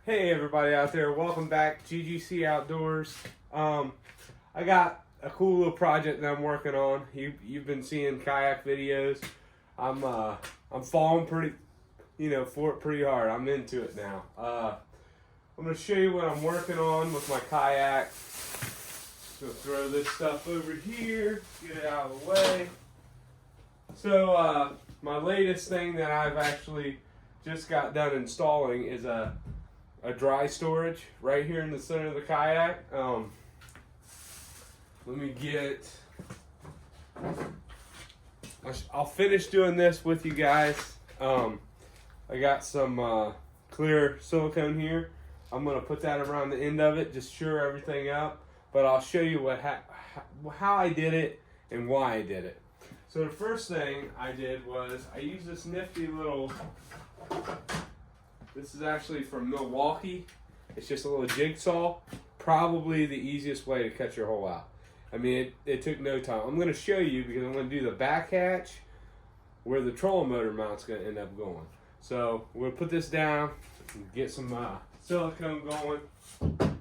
Hey everybody out there, welcome back GGC Outdoors. I got a cool little project that I'm working on. You've been seeing kayak videos. I'm falling pretty, for it pretty hard. I'm into it now. I'm gonna show you what I'm working on with my kayak. Just gonna throw this stuff over here, get it out of the way. So my latest thing that I've actually just got done installing is a dry storage right here in the center of the kayak. Let me get, I'll finish doing this with you guys. I got some clear silicone here. I'm going to put that around the end of it, just shore everything up. But I'll show you how I did it and why I did it. So the first thing I did was I used this nifty little, this is actually from Milwaukee. It's just a little jigsaw. Probably the easiest way to cut your hole out. I mean, it took no time. I'm going to show you because I'm going to do the back hatch where the trolling motor mount's going to end up going. So we're going to put this down, get some silicone going. Let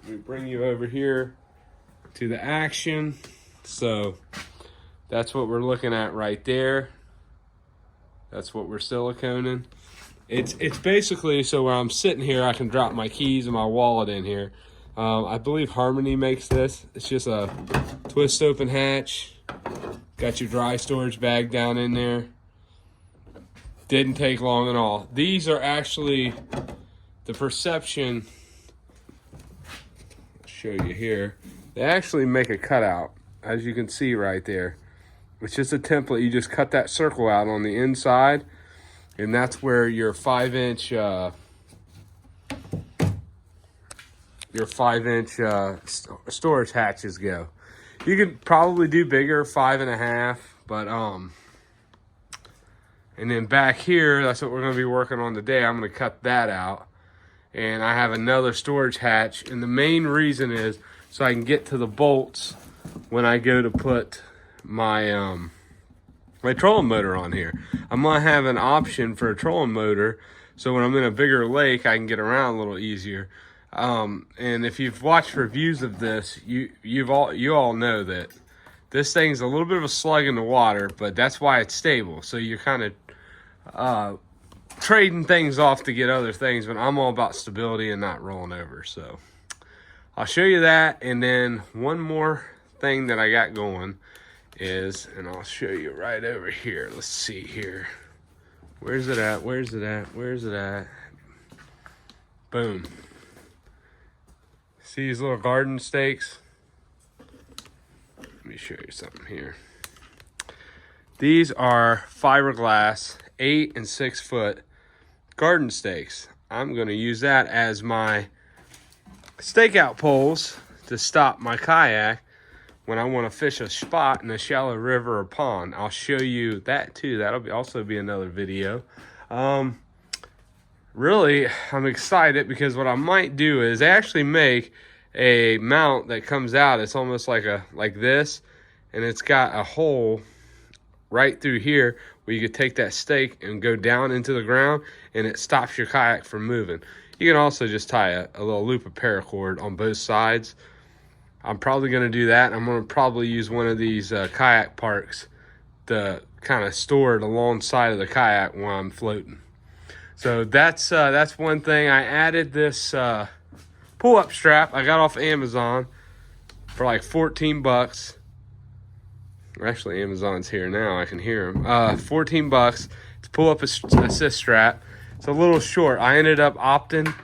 me bring you over here to the action. So that's what we're looking at right there. That's what we're siliconing. It's basically so where I'm sitting here, I can drop my keys and my wallet in here. I believe Harmony makes this. It's just a twist open hatch. Got your dry storage bag down in there. Didn't take long at all. These are actually the Perception. I'll show you here. They actually make a cutout, as you can see right there. It's just a template. You just cut that circle out on the inside, and that's where your 5-inch storage hatches go. You could probably do bigger, 5.5, but and then back here, that's what we're going to be working on today. I'm going to cut that out, and I have another storage hatch, and the main reason is so I can get to the bolts when I go to put my my trolling motor on here. I'm gonna have an option for a trolling motor, so when I'm in a bigger lake, I can get around a little easier. And if you've watched reviews of this, you all know that this thing's a little bit of a slug in the water, but that's why it's stable. So you're kind of trading things off to get other things, but I'm all about stability and not rolling over. So I'll show you that, and then one more thing that I got going is, and I'll show you right over here. Let's see here. Where's it at? Where's it at? Where's it at? Boom. See these little garden stakes? Let me show you something here. These are fiberglass 8 and 6 foot garden stakes. I'm going to use that as my stakeout poles to stop my kayak when I want to fish a spot in a shallow river or pond. I'll show you that too. That'll also be another video. Really, I'm excited because what I might do is they actually make a mount that comes out. It's almost like this, and it's got a hole right through here where you could take that stake and go down into the ground, and it stops your kayak from moving. You can also just tie a little loop of paracord on both sides. I'm probably going to do that. I'm going to probably use one of these kayak parks to kind of store it alongside of the kayak while I'm floating. So that's one thing. I added this pull-up strap I got off Amazon for like 14 bucks. Actually, Amazon's here now. I can hear them. 14 bucks to pull up assist strap. It's a little short. I ended up opting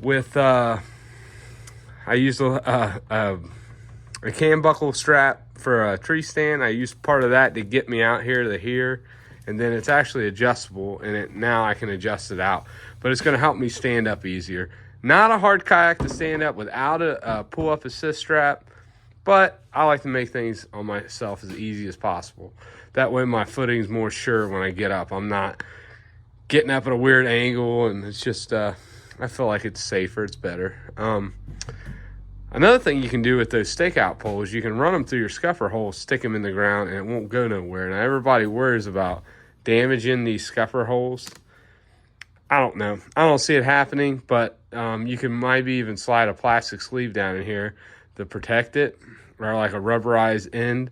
with I used a cam buckle strap for a tree stand. I used part of that to get me out here to here, and then it's actually adjustable, and now I can adjust it out. But it's going to help me stand up easier. Not a hard kayak to stand up without a pull-up assist strap, but I like to make things on myself as easy as possible. That way my footing's more sure when I get up. I'm not getting up at a weird angle, and it's just I feel like it's safer, it's better. Another thing you can do with those stakeout poles, you can run them through your scupper hole, stick them in the ground, and it won't go nowhere. Now, everybody worries about damaging these scupper holes. I don't know. I don't see it happening, but you can maybe even slide a plastic sleeve down in here to protect it, or like a rubberized end,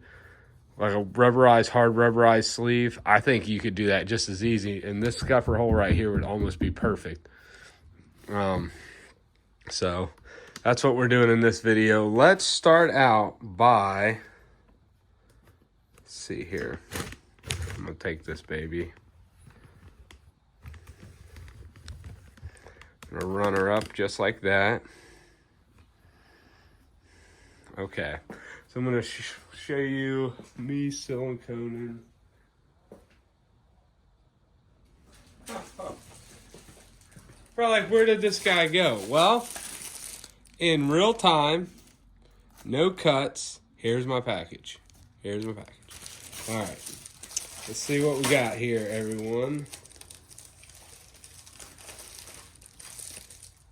like a rubberized, hard rubberized sleeve. I think you could do that just as easy, and this scupper hole right here would almost be perfect. So that's what we're doing in this video. Let's start out by, let's see here. I'm gonna take this baby. I'm gonna run her up just like that. Okay, so I'm gonna show you me siliconing. Probably like, where did this guy go? Well, in real time, no cuts. Here's my package. Here's my package. All right, let's see what we got here, everyone.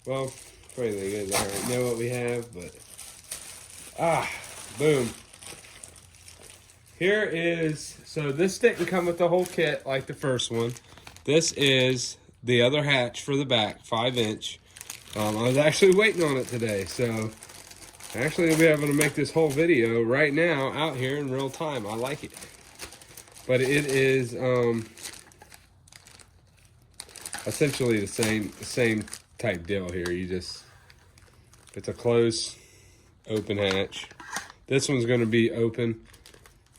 Well, funny thing is, I already know what we have, but boom. Here is, so this didn't come with the whole kit like the first one. This is the other hatch for the back, 5-inch. I was actually waiting on it today, so actually we'll be able to make this whole video right now out here in real time. I like it. But it is essentially the same type deal here. You just, it's a closed open hatch. This one's going to be open.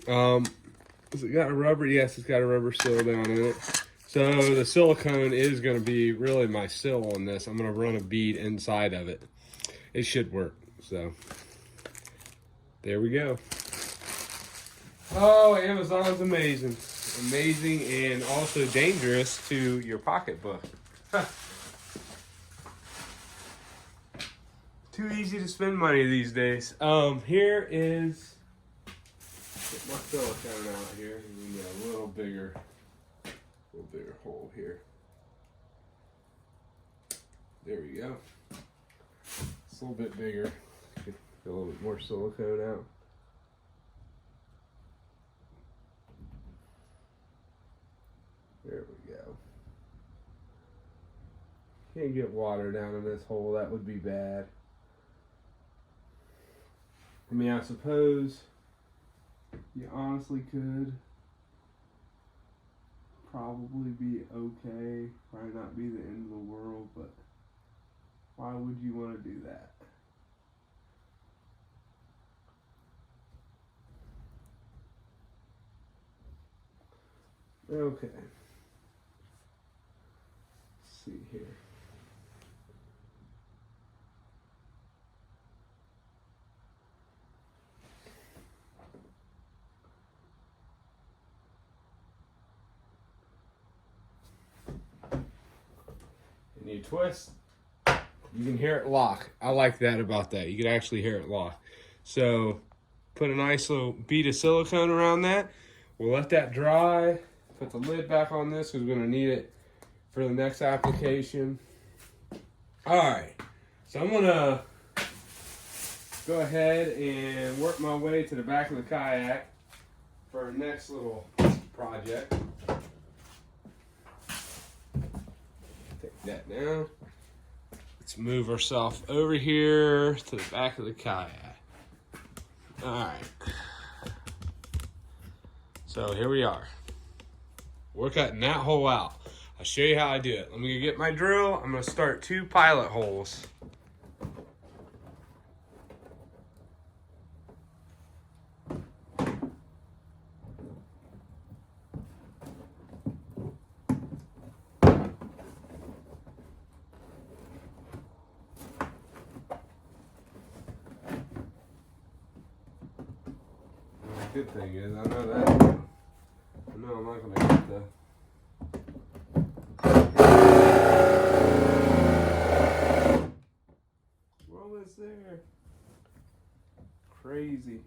Has it got a rubber? Yes, it's got a rubber seal down in it. So the silicone is going to be really my seal on this. I'm going to run a bead inside of it. It should work. So there we go. Oh, Amazon's amazing. Amazing and also dangerous to your pocketbook. Too easy to spend money these days. Here is, get my silicone out here. We got a little bigger hole here. There we go. It's a little bit bigger. Get a little bit more silicone out. There we go. Can't get water down in this hole. That would be bad. I mean, I suppose you honestly could probably be okay. Probably not be the end of the world, but why would you want to do that? Okay. Let's see here. And you twist, you can hear it lock. I like that about that. You can actually hear it lock. So put a nice little bead of silicone around that. We'll let that dry. Put the lid back on this because we're going to need it for the next application. All right. So I'm going to go ahead and work my way to the back of the kayak for our next little project. Take that down. Let's move ourselves over here to the back of the kayak. All right. So here we are. We're cutting that hole out. I'll show you how I do it. Let me get my drill. I'm going to start 2 pilot holes. Good thing is, I know that. I know I'm not going to get the. What was there? Crazy.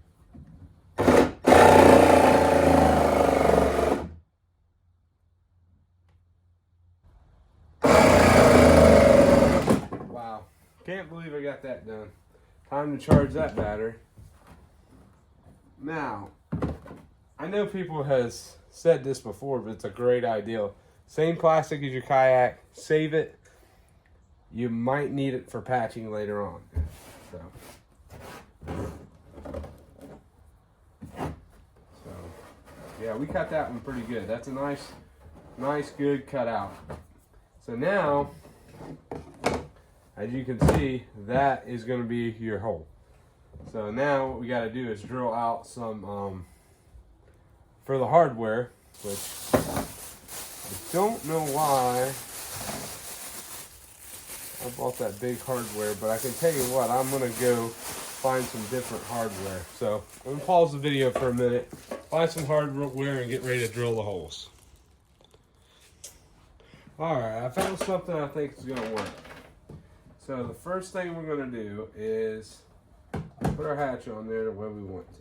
Wow. Can't believe I got that done. Time to charge that battery. Now, I know people has said this before, but it's a great idea. Same plastic as your kayak. Save it. You might need it for patching later on. So yeah, we cut that one pretty good. That's a nice, good cutout. So now, as you can see, that is going to be your hole. So now what we got to do is drill out some for the hardware, which I don't know why I bought that big hardware, but I can tell you what, I'm going to go find some different hardware. So I'm going to pause the video for a minute, find some hardware, and get ready to drill the holes. Alright, I found something I think is going to work. So the first thing we're going to do is put our hatch on there the way we want to.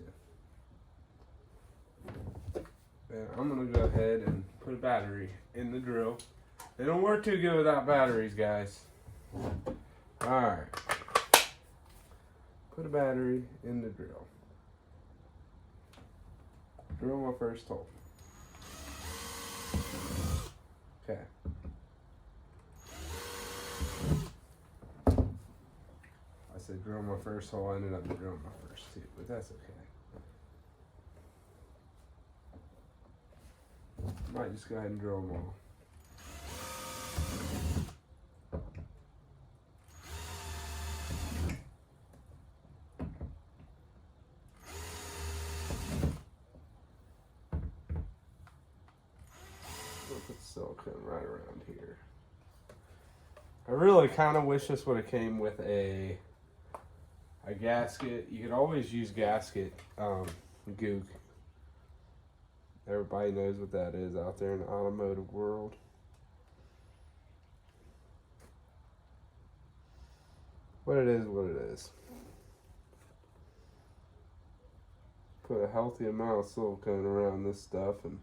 And I'm going to go ahead and put a battery in the drill. They don't work too good without batteries, guys. Alright. Put a battery in the drill. Drill my first hole. Okay. I said drill my first hole, I ended up drilling my first two, but that's okay. Might just go ahead and drill them all. We'll put silicone right around here. I really kind of wish this would have came with a gasket. You could always use gasket gook. Everybody knows what that is out there in the automotive world. What it is, what it is. Put a healthy amount of silicone around this stuff and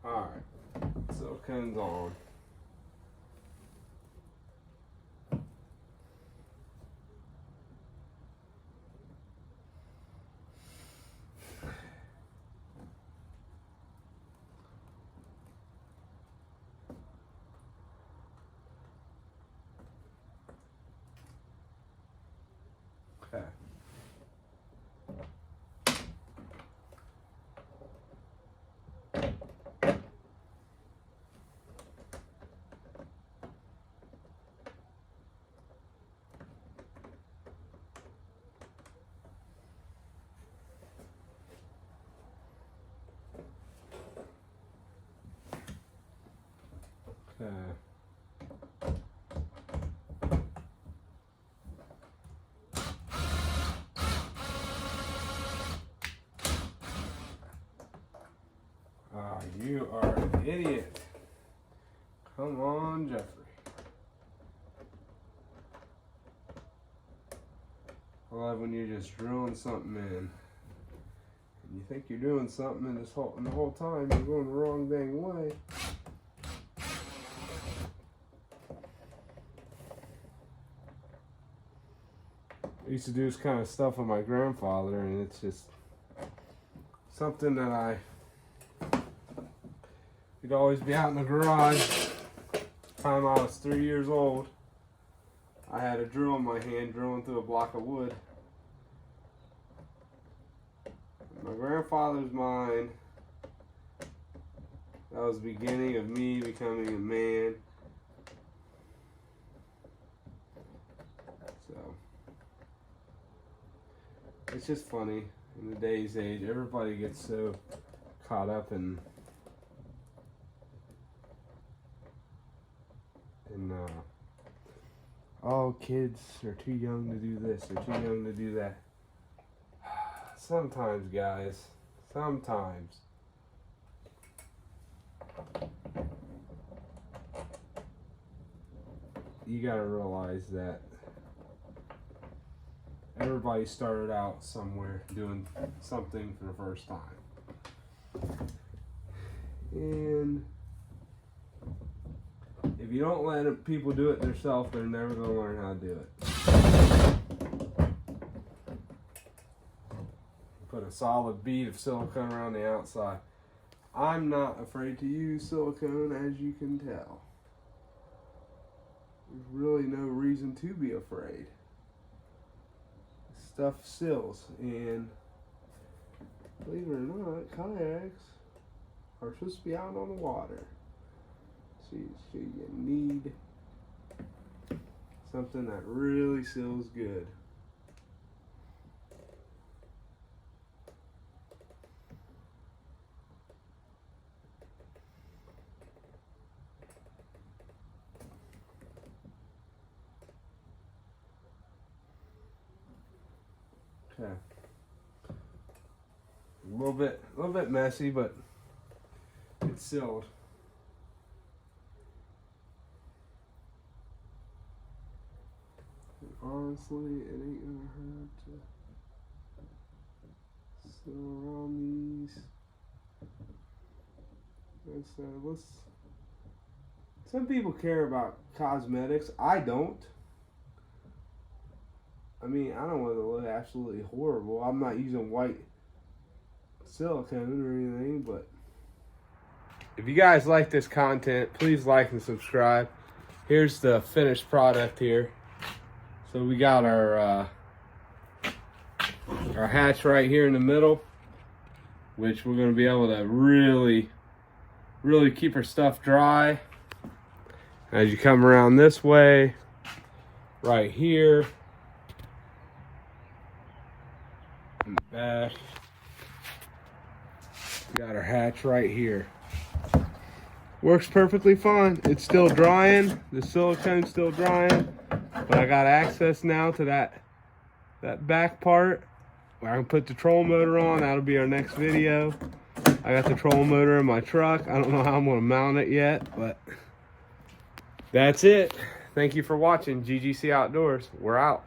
alright, silicone's on. Okay. You are an idiot. Come on, Jeffrey. I love when you're just drilling something in. And you think you're doing something and the whole time you're going the wrong dang way. I used to do this kind of stuff with my grandfather, and it's just something that we'd always be out in the garage. Time I was 3 years old, I had a drill in my hand drilling through a block of wood. My grandfather's mind, that was the beginning of me becoming a man. So, it's just funny in today's age, everybody gets so caught up in oh, kids are too young to do this, they're too young to do that. Sometimes, guys, sometimes you gotta realize that everybody started out somewhere doing something for the first time. And if you don't let people do it themselves, they're never going to learn how to do it. Put a solid bead of silicone around the outside. I'm not afraid to use silicone, as you can tell. There's really no reason to be afraid. Stuff seals, and believe it or not, kayaks are supposed to be out on the water. So you need something that really seals good. Okay. A little bit messy, but it's sealed. And honestly, it ain't gonna hurt to seal around these. Some people care about cosmetics. I don't. I mean, I don't want it to look absolutely horrible. I'm not using white silicone or anything, but if you guys like this content, please like and subscribe. Here's the finished product here. So we got our hatch right here in the middle, which we're going to be able to really keep our stuff dry. As you come around this way, right here, in the back, we got our hatch right here. Works perfectly fine. It's still drying. The silicone's still drying, but I got access now to that back part where I can put the trolling motor on. That'll be our next video. I got the trolling motor in my truck. I don't know how I'm going to mount it yet, but that's it. Thank you for watching GGC Outdoors. We're out.